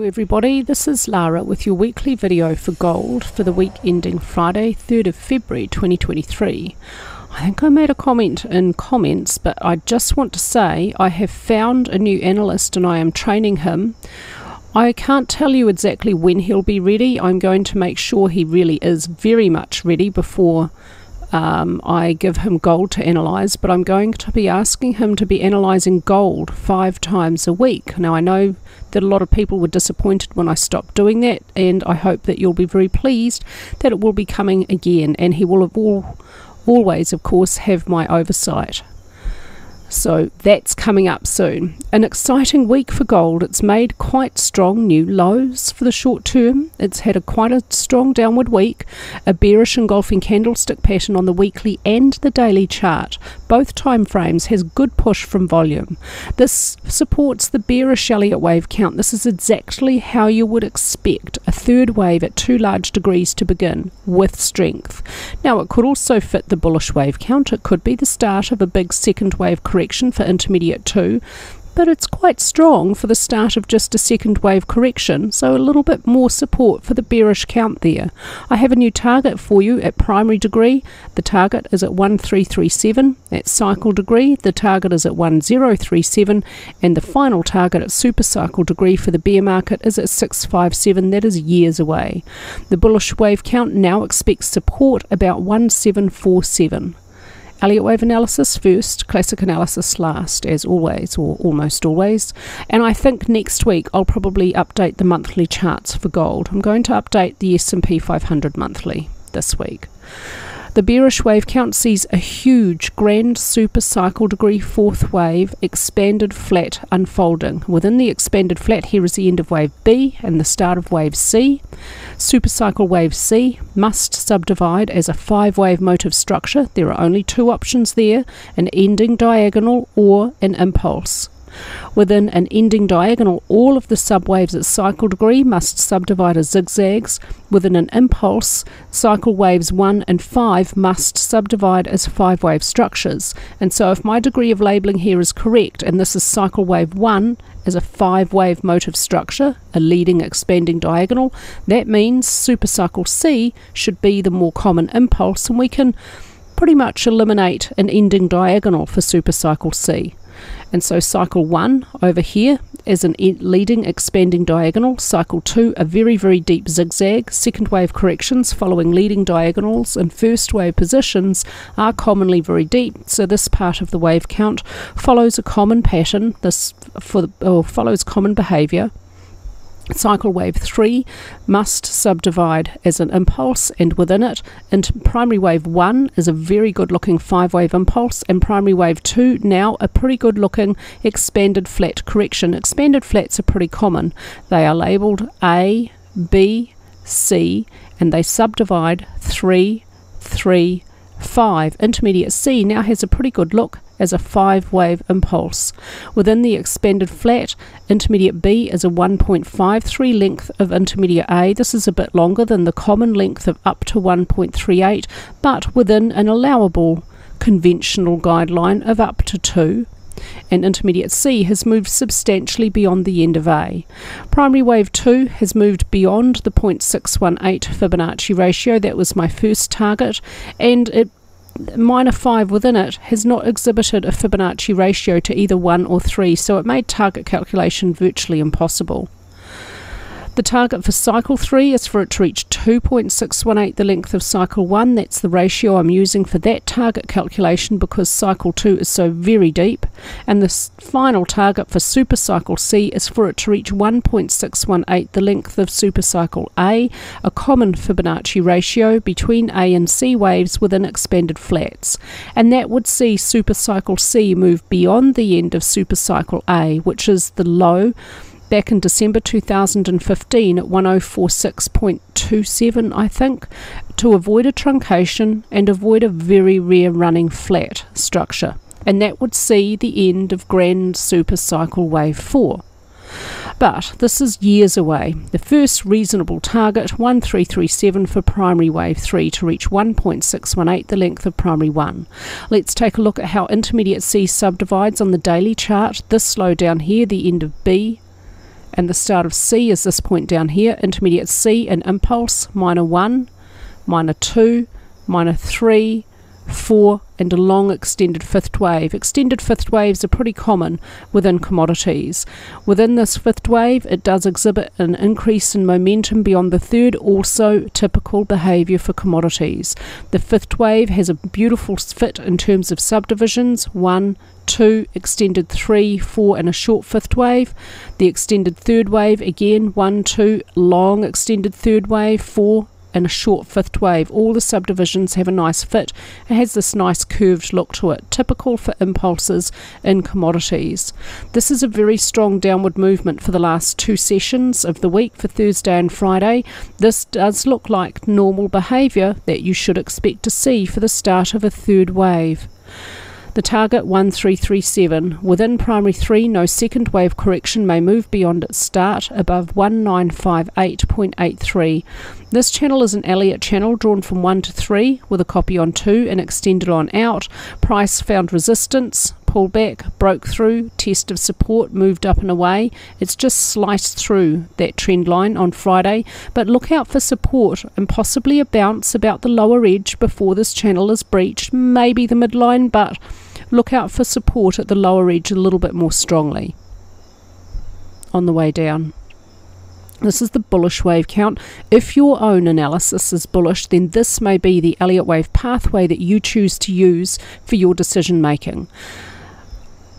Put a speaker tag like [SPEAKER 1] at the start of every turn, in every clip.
[SPEAKER 1] everybody, this is Lara with your weekly video for gold for the week ending Friday 3rd of February 2023. I think I made a comment in comments, but I just want to say I have found a new analyst and I am training him. I can't tell you exactly when he'll be ready. I'm going to make sure he really is very much ready before I give him gold to analyse, but I'm going to be asking him to be analysing gold 5 times a week. Now I know that a lot of people were disappointed when I stopped doing that, and I hope that you'll be very pleased that it will be coming again, and he will have always of course have my oversight. So that's coming up soon. An exciting week for gold. It's made quite strong new lows for the short term. It's had quite a strong downward week, a bearish engulfing candlestick pattern on the weekly and the daily chart. Both time frames has good push from volume. This supports the bearish Elliott wave count. This is exactly how you would expect a third wave at 2 large degrees to begin, with strength. Now it could also fit the bullish wave count. It could be the start of a big second wave correction for intermediate 2, but it's quite strong for the start of just a second wave correction, so a little bit more support for the bearish count there. I have a new target for you at primary degree. The target is at 1337. At cycle degree, the target is at 1037, and the final target at super cycle degree for the bear market is at 657. That is years away. The bullish wave count now expects support about 1747. Elliott wave analysis first, classic analysis last, as always, or almost always. And I think next week I'll probably update the monthly charts for gold. I'm going to update the S&P 500 monthly this week. The bearish wave count sees a huge grand super cycle degree 4th wave expanded flat unfolding. Within the expanded flat, here is the end of wave B and the start of wave C. Super cycle wave C must subdivide as a 5-wave motive structure. There are only 2 options there, an ending diagonal or an impulse. Within an ending diagonal, all of the subwaves at cycle degree must subdivide as zigzags. Within an impulse, cycle waves 1 and 5 must subdivide as 5-wave structures. And so if my degree of labelling here is correct, and this is cycle wave 1 as a 5-wave motive structure, a leading expanding diagonal, that means super cycle C should be the more common impulse, and we can pretty much eliminate an ending diagonal for super cycle C. And so cycle 1 over here is an leading expanding diagonal, cycle 2 a very, very deep zigzag. Second wave corrections following leading diagonals and first wave positions are commonly very deep, so this part of the wave count follows a common pattern, follows common behaviour. Cycle wave 3 must subdivide as an impulse, and within it, primary wave 1 is a very good looking 5-wave impulse, and primary wave 2 now a pretty good looking expanded flat correction. Expanded flats are pretty common. They are labelled A, B, C, and they subdivide 3, 3, 5. Intermediate C now has a pretty good look as a 5-wave impulse. Within the expanded flat, intermediate B is a 1.53 length of intermediate A. This is a bit longer than the common length of up to 1.38, but within an allowable conventional guideline of up to 2. And intermediate C has moved substantially beyond the end of A. Primary wave 2 has moved beyond the 0.618 Fibonacci ratio. That was my first target, and minor 5 within it has not exhibited a Fibonacci ratio to either 1 or 3, so it made target calculation virtually impossible. The target for cycle 3 is for it to reach 2.618, the length of cycle 1. That's the ratio I'm using for that target calculation because cycle 2 is so very deep. And the final target for super cycle C is for it to reach 1.618, the length of super cycle A, a common Fibonacci ratio between A and C waves within expanded flats. And that would see super cycle C move beyond the end of super cycle A, which is the low back in December 2015 at 1046.27, I think, to avoid a truncation and avoid a very rare running flat structure. And that would see the end of grand super cycle wave 4. But this is years away. The first reasonable target, 1337 for primary wave 3 to reach 1.618, the length of primary 1. Let's take a look at how intermediate C subdivides on the daily chart. This low down here, the end of B, and the start of C is this point down here. Intermediate C and impulse, minor 1, minor 2, minor 3, 4, and a long extended fifth wave. Extended fifth waves are pretty common within commodities. Within this fifth wave, it does exhibit an increase in momentum beyond the third, also typical behaviour for commodities. The fifth wave has a beautiful fit in terms of subdivisions: 1, 2, extended 3, 4, and a short fifth wave. The extended third wave, again 1, 2, long extended third wave, 4, and a short fifth wave. All the subdivisions have a nice fit. It has this nice curved look to it, typical for impulses in commodities. This is a very strong downward movement for the last 2 sessions of the week, for Thursday and Friday. This does look like normal behaviour that you should expect to see for the start of a third wave. The target 1337. Within primary 3, no second wave correction may move beyond its start above 1958.83. This channel is an Elliott channel drawn from 1 to 3 with a copy on 2 and extended on out. Price found resistance, pulled back, broke through, test of support, moved up and away. It's just sliced through that trend line on Friday, but look out for support and possibly a bounce about the lower edge before this channel is breached, maybe the midline, but look out for support at the lower edge a little bit more strongly on the way down. This is the bullish wave count. If your own analysis is bullish, then this may be the Elliott wave pathway that you choose to use for your decision making.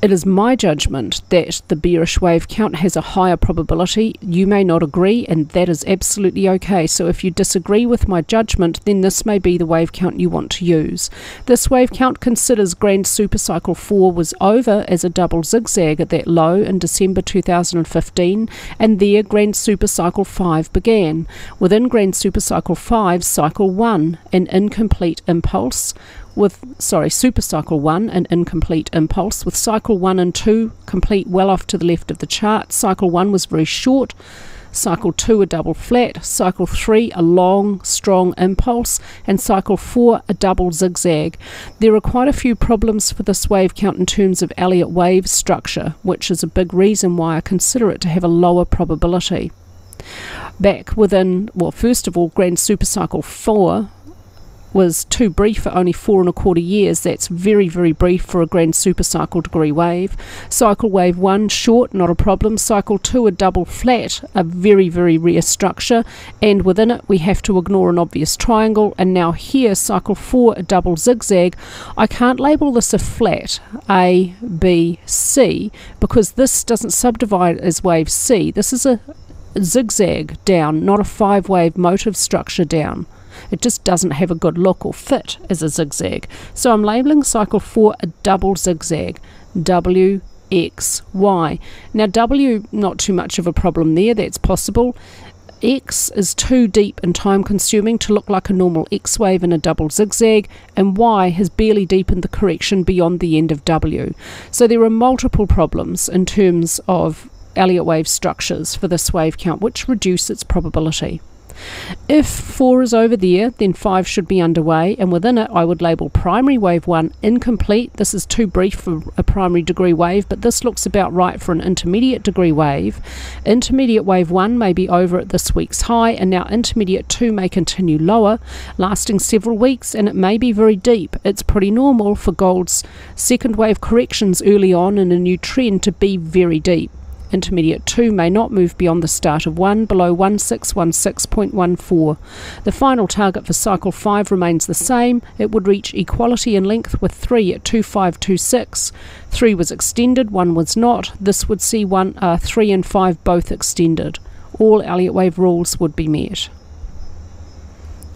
[SPEAKER 1] It is my judgment that the bearish wave count has a higher probability. You may not agree, and that is absolutely okay. So if you disagree with my judgment, then this may be the wave count you want to use. This wave count considers Grand Supercycle 4 was over as a double zigzag at that low in December 2015, and there Grand Supercycle 5 began. Within Grand Supercycle 5, Cycle 1, an incomplete impulse, Supercycle 1, an incomplete impulse, with Cycle 1 and 2 complete well off to the left of the chart. Cycle 1 was very short, Cycle 2 a double flat, Cycle 3 a long, strong impulse, and Cycle 4 a double zigzag. There are quite a few problems for this wave count in terms of Elliott wave structure, which is a big reason why I consider it to have a lower probability. Back within, well, first of all, Grand Supercycle 4 was too brief for only 4¼ years. That's very, very brief for a Grand Supercycle degree wave. Cycle wave 1, short, not a problem. Cycle 2, a double flat, a very, very rare structure, and within it we have to ignore an obvious triangle. And now here, Cycle 4, a double zigzag. I can't label this a flat, A, B, C, because this doesn't subdivide as wave C. This is a zigzag down, not a 5-wave motive structure down. It just doesn't have a good look or fit as a zigzag. So I'm labeling Cycle 4 a double zigzag, W, X, Y. Now W, not too much of a problem there, that's possible. X is too deep and time consuming to look like a normal X wave in a double zigzag, and Y has barely deepened the correction beyond the end of W. So there are multiple problems in terms of Elliott wave structures for this wave count, which reduce its probability. If 4 is over there, then 5 should be underway, and within it I would label primary wave 1 incomplete. This is too brief for a primary degree wave, but this looks about right for an intermediate degree wave. Intermediate wave 1 may be over at this week's high, and now intermediate 2 may continue lower, lasting several weeks, and it may be very deep. It's pretty normal for gold's second wave corrections early on in a new trend to be very deep. Intermediate 2 may not move beyond the start of 1 below 1616.14. The final target for Cycle 5 remains the same. It would reach equality in length with 3 at 2526. 3 was extended, 1 was not. This would see 3 and 5 both extended. All Elliott wave rules would be met.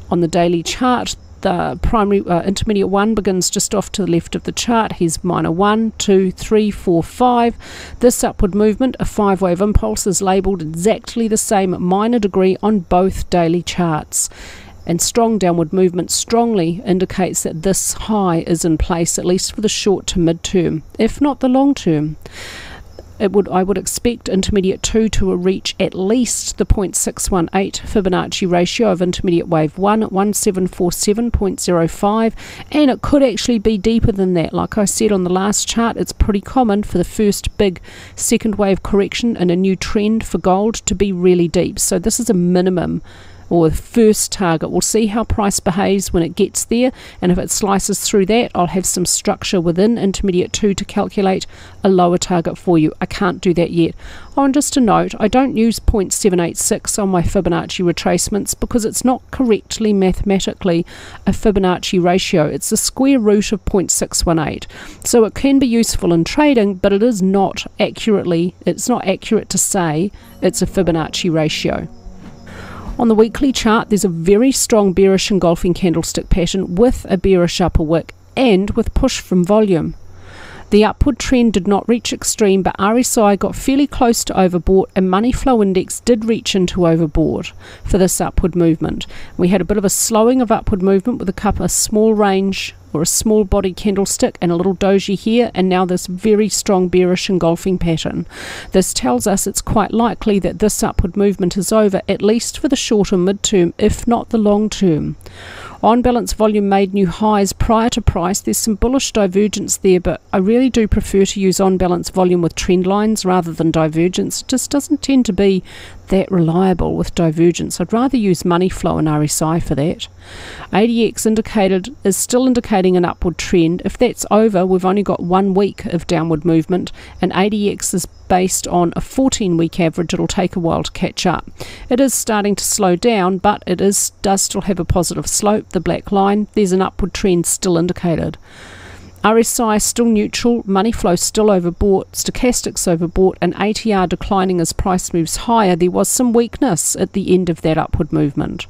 [SPEAKER 1] On the daily chart, the primary intermediate 1 begins just off to the left of the chart. Here's minor 1, 2, 3, 4, 5. This upward movement, a 5-wave impulse, is labelled exactly the same minor degree on both daily charts. And strong downward movement strongly indicates that this high is in place, at least for the short to mid term, if not the long term. I would expect intermediate 2 to reach at least the 0.618 Fibonacci ratio of intermediate wave 1 at 1747.05, and it could actually be deeper than that. Like I said on the last chart, it's pretty common for the first big second wave correction in a new trend for gold to be really deep. So this is a minimum or the first target. We'll see how price behaves when it gets there, and if it slices through that, I'll have some structure within intermediate 2 to calculate a lower target for you. I can't do that yet. Oh, and just a note, I don't use 0.786 on my Fibonacci retracements because it's not correctly mathematically a Fibonacci ratio. It's the square root of 0.618. So it can be useful in trading, but it's not accurate to say it's a Fibonacci ratio. On the weekly chart, there's a very strong bearish engulfing candlestick pattern with a bearish upper wick and with push from volume. The upward trend did not reach extreme, but RSI got fairly close to overbought, and money flow index did reach into overbought for this upward movement. We had a bit of a slowing of upward movement with a small range or a small body candlestick and a little doji here, and now this very strong bearish engulfing pattern. This tells us it's quite likely that this upward movement is over, at least for the shorter midterm, if not the long term. On balance, volume made new highs prior to price. There's some bullish divergence there, but I really do prefer to use on balance volume with trend lines rather than divergence. It just doesn't tend to be that reliable with divergence. I'd rather use money flow and RSI for that. ADX is still indicating an upward trend. If that's over, we've only got 1 week of downward movement, and ADX is based on a 14-week average. It'll take a while to catch up. It is starting to slow down, but it does still have a positive slope, the black line. There's an upward trend still indicated. RSI still neutral, money flow still overbought, stochastics overbought, and ATR declining as price moves higher. There was some weakness at the end of that upward movement.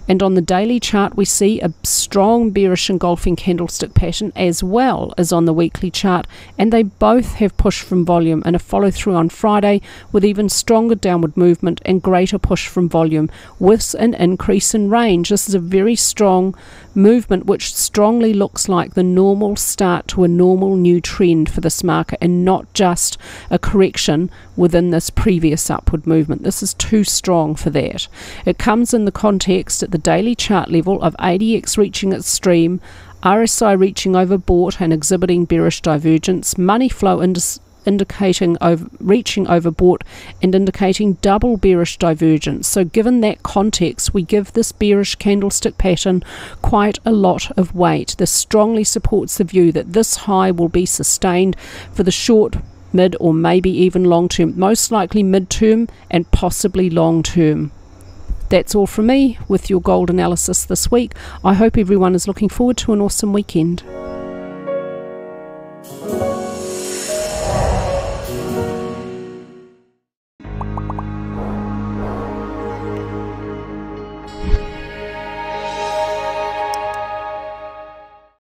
[SPEAKER 1] And on the daily chart, we see a strong bearish engulfing candlestick pattern as well as on the weekly chart, and they both have push from volume and a follow through on Friday with even stronger downward movement and greater push from volume with an increase in range. This is a very strong movement which strongly looks like the normal start to a normal new trend for this market and not just a correction within this previous upward movement. This is too strong for that. It comes in the context at the daily chart level of ADX reaching its stream, RSI reaching overbought and exhibiting bearish divergence, money flow reaching overbought and indicating double bearish divergence. So given that context, we give this bearish candlestick pattern quite a lot of weight. This strongly supports the view that this high will be sustained for the short, mid, or maybe even long term, most likely mid-term and possibly long term. That's all from me with your gold analysis this week. I hope everyone is looking forward to an awesome weekend.